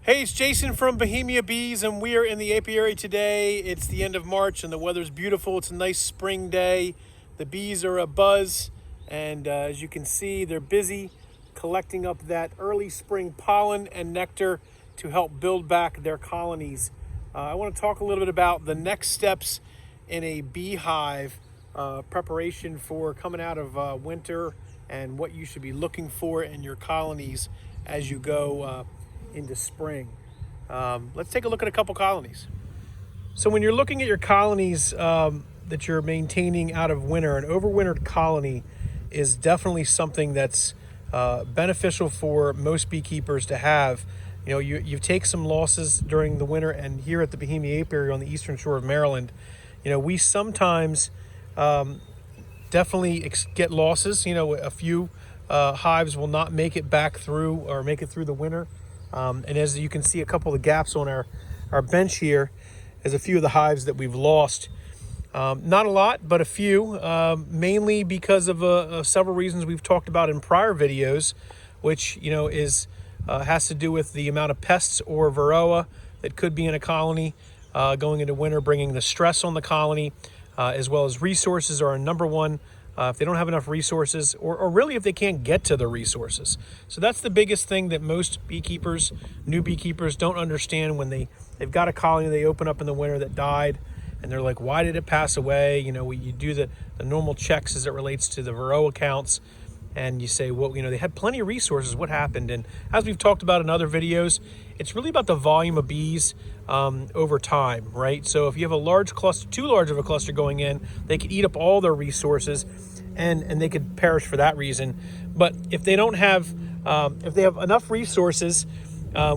Hey, it's Jason from Bohemia Bees, and we are in the apiary today. It's the end of March, and the weather's beautiful. It's a nice spring day. The bees are abuzz, and as you can see, they're busy collecting up that early spring pollen and nectar to help build back their colonies. I want to talk a little bit about the next steps in a beehive preparation for coming out of winter and what you should be looking for in your colonies as you go into spring. Let's take a look at a couple colonies. So when you're looking at your colonies that you're maintaining out of winter, an overwintered colony is definitely something that's beneficial for most beekeepers to have. You know, you take some losses during the winter, and here at the Bohemia Apiary on the eastern shore of Maryland, you know, we sometimes definitely get losses. You know, a few hives will not make it back through or make it through the winter. And as you can see, a couple of the gaps on our bench here is a few of the hives that we've lost. Not a lot, but a few, mainly because of several reasons we've talked about in prior videos, which, you know, has to do with the amount of pests or varroa that could be in a colony going into winter, bringing the stress on the colony, as well as resources are our number one. If they don't have enough resources, or really if they can't get to the resources. So that's the biggest thing that most beekeepers, new beekeepers, don't understand when they've got a colony they open up in the winter that died, and they're like, why did it pass away? You know, you do the normal checks as it relates to the varroa counts, and you say, well, you know, they had plenty of resources. What happened? And as we've talked about in other videos, it's really about the volume of bees over time, right? So if you have a large cluster, too large of a cluster going in, they could eat up all their resources, and they could perish for that reason. But if they don't have, if they have enough resources,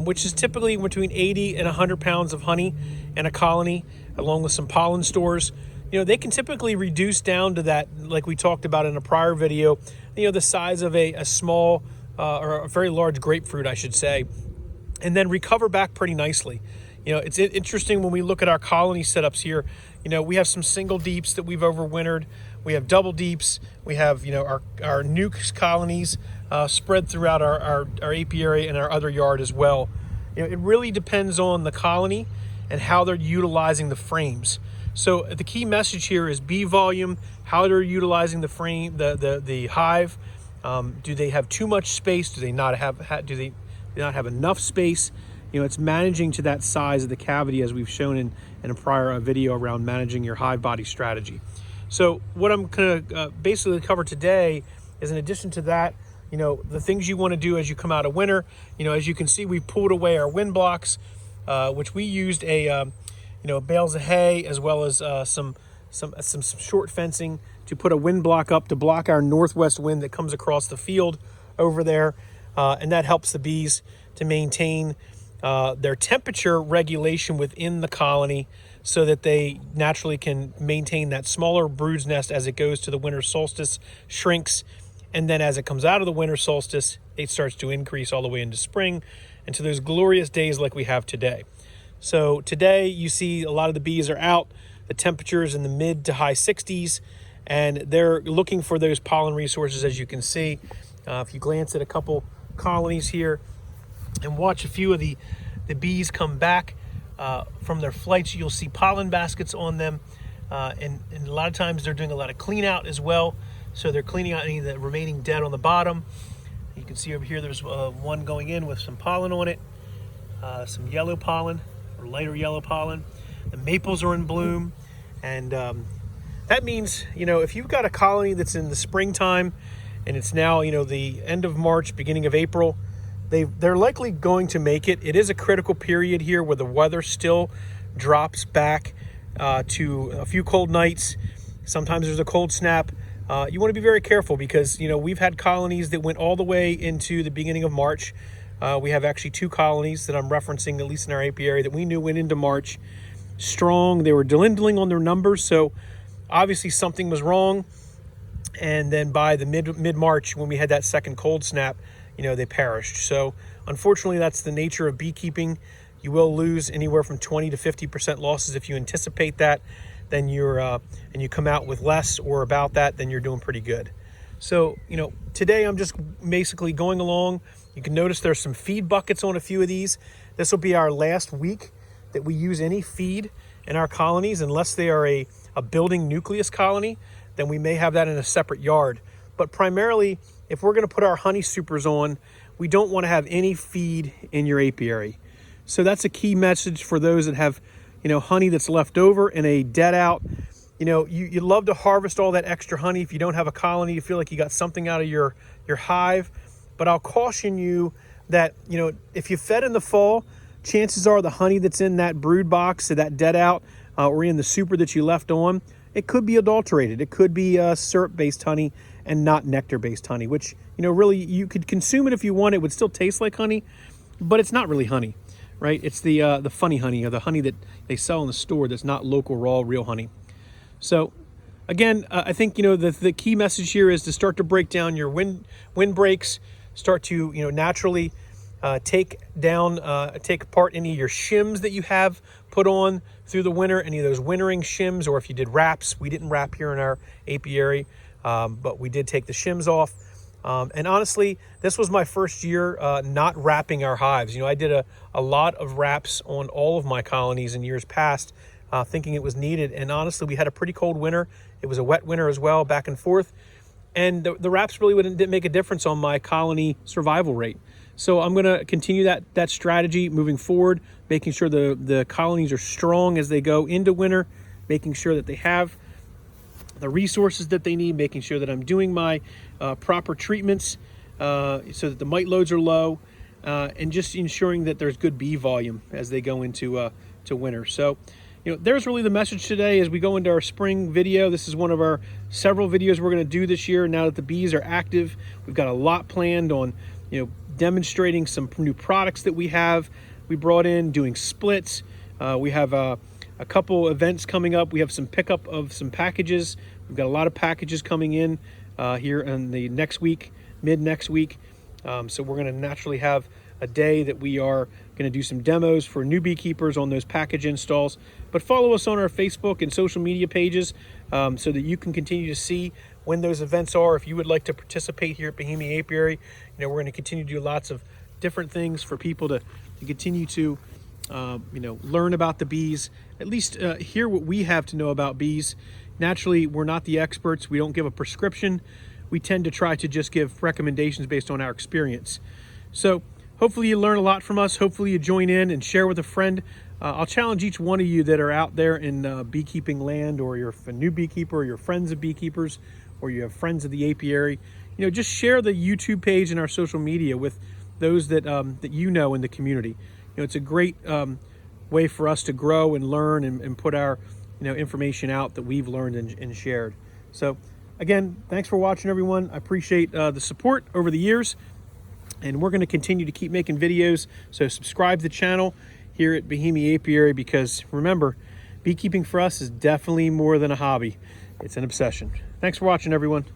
which is typically between 80 and 100 pounds of honey in a colony, along with some pollen stores, you know, they can typically reduce down to that, like we talked about in a prior video, you know, the size of a small or a very large grapefruit, I should say, and then recover back pretty nicely. You know, it's interesting when we look at our colony setups here. You know, we have some single deeps that we've overwintered. We have double deeps. We have, you know, our nuke colonies spread throughout our apiary and our other yard as well. You know, it really depends on the colony and how they're utilizing the frames. So the key message here is bee volume, how they're utilizing the frame, the hive. Do they have too much space? Do they not have enough space? You know, it's managing to that size of the cavity, as we've shown in a prior video around managing your hive body strategy. So what I'm going to basically cover today is, in addition to that, you know, the things you want to do as you come out of winter. You know, as you can see, we've pulled away our wind blocks, which we used bales of hay, as well as some short fencing to put a wind block up to block our northwest wind that comes across the field over there, and that helps the bees to maintain their temperature regulation within the colony, so that they naturally can maintain that smaller brood's nest as it goes to the winter solstice, shrinks, and then as it comes out of the winter solstice, it starts to increase all the way into spring and to those glorious days like we have today. So today you see a lot of the bees are out, the temperatures in the mid to high 60s, and they're looking for those pollen resources, as you can see. If you glance at a couple colonies here and watch a few of the bees come back from their flights, you'll see pollen baskets on them, and a lot of times they're doing a lot of clean out as well. So they're cleaning out any of the remaining dead on the bottom. You can see over here there's one going in with some pollen on it, some yellow pollen or lighter yellow pollen. The maples are in bloom, and that means, you know, if you've got a colony that's in the springtime and it's now, you know, the end of March, beginning of April, they're likely going to make it. It is a critical period here where the weather still drops back to a few cold nights. Sometimes there's a cold snap. You want to be very careful because, you know, we've had colonies that went all the way into the beginning of March. We have actually two colonies that I'm referencing, at least in our apiary, that we knew went into March strong. They were dwindling on their numbers, so obviously something was wrong. And then by the mid-March, when we had that second cold snap, you know, they perished. So unfortunately, that's the nature of beekeeping. You will lose anywhere from 20 to 50% losses. If you anticipate that, then and you come out with less or about that, then you're doing pretty good. So, you know, today I'm just basically going along You can notice there's some feed buckets on a few of these. This will be our last week that we use any feed in our colonies, unless they are a building nucleus colony, then we may have that in a separate yard. But primarily, if we're gonna put our honey supers on, we don't wanna have any feed in your apiary. So that's a key message for those that have, honey that's left over in a dead out. You love to harvest all that extra honey. If you don't have a colony, you feel like you got something out of your hive. But I'll caution you that, if you fed in the fall, chances are the honey that's in that brood box, or that dead out, or in the super that you left on, it could be adulterated. It could be syrup-based honey and not nectar-based honey, which, really you could consume it if you want. It would still taste like honey, but it's not really honey, right? It's the funny honey, or the honey that they sell in the store that's not local, raw, real honey. So again, I think, the key message here is to start to break down your windbreaks, start to, naturally take apart any of your shims that you have put on through the winter, any of those wintering shims, or if you did wraps. We didn't wrap here in our apiary, but we did take the shims off. And honestly, this was my first year not wrapping our hives. I did a lot of wraps on all of my colonies in years past, thinking it was needed. And honestly, we had a pretty cold winter. It was a wet winter as well, back and forth. And the wraps really didn't make a difference on my colony survival rate. So I'm going to continue that strategy moving forward, making sure the colonies are strong as they go into winter, making sure that they have the resources that they need, making sure that I'm doing my proper treatments so that the mite loads are low, and just ensuring that there's good bee volume as they go into to winter. So, there's really the message today as we go into our spring video. This is one of our several videos we're going to do this year. Now that the bees are active, we've got a lot planned on, demonstrating some new products that we brought in, doing splits. We have a couple events coming up. We have some pickup of some packages. We've got a lot of packages coming in here in the next week, mid next week. So we're going to naturally have a day that we are going to do some demos for new beekeepers on those package installs. But follow us on our Facebook and social media pages so that you can continue to see when those events are. If you would like to participate here at Bohemia Apiary, we're going to continue to do lots of different things for people to continue to learn about the bees, at least hear what we have to know about bees. Naturally, we're not the experts. We don't give a prescription. We tend to try to just give recommendations based on our experience. So hopefully you learn a lot from us. Hopefully you join in and share with a friend. I'll challenge each one of you that are out there in beekeeping land, or you're a new beekeeper, or you're friends of beekeepers, or you have friends of the apiary, just share the YouTube page and our social media with those that that in the community. It's a great way for us to grow and learn and put our information out that we've learned and shared. So again, thanks for watching, everyone. I appreciate the support over the years, and we're going to continue to keep making videos. So subscribe to the channel here at Bohemia Apiary, because remember, beekeeping for us is definitely more than a hobby. It's an obsession. Thanks for watching, everyone.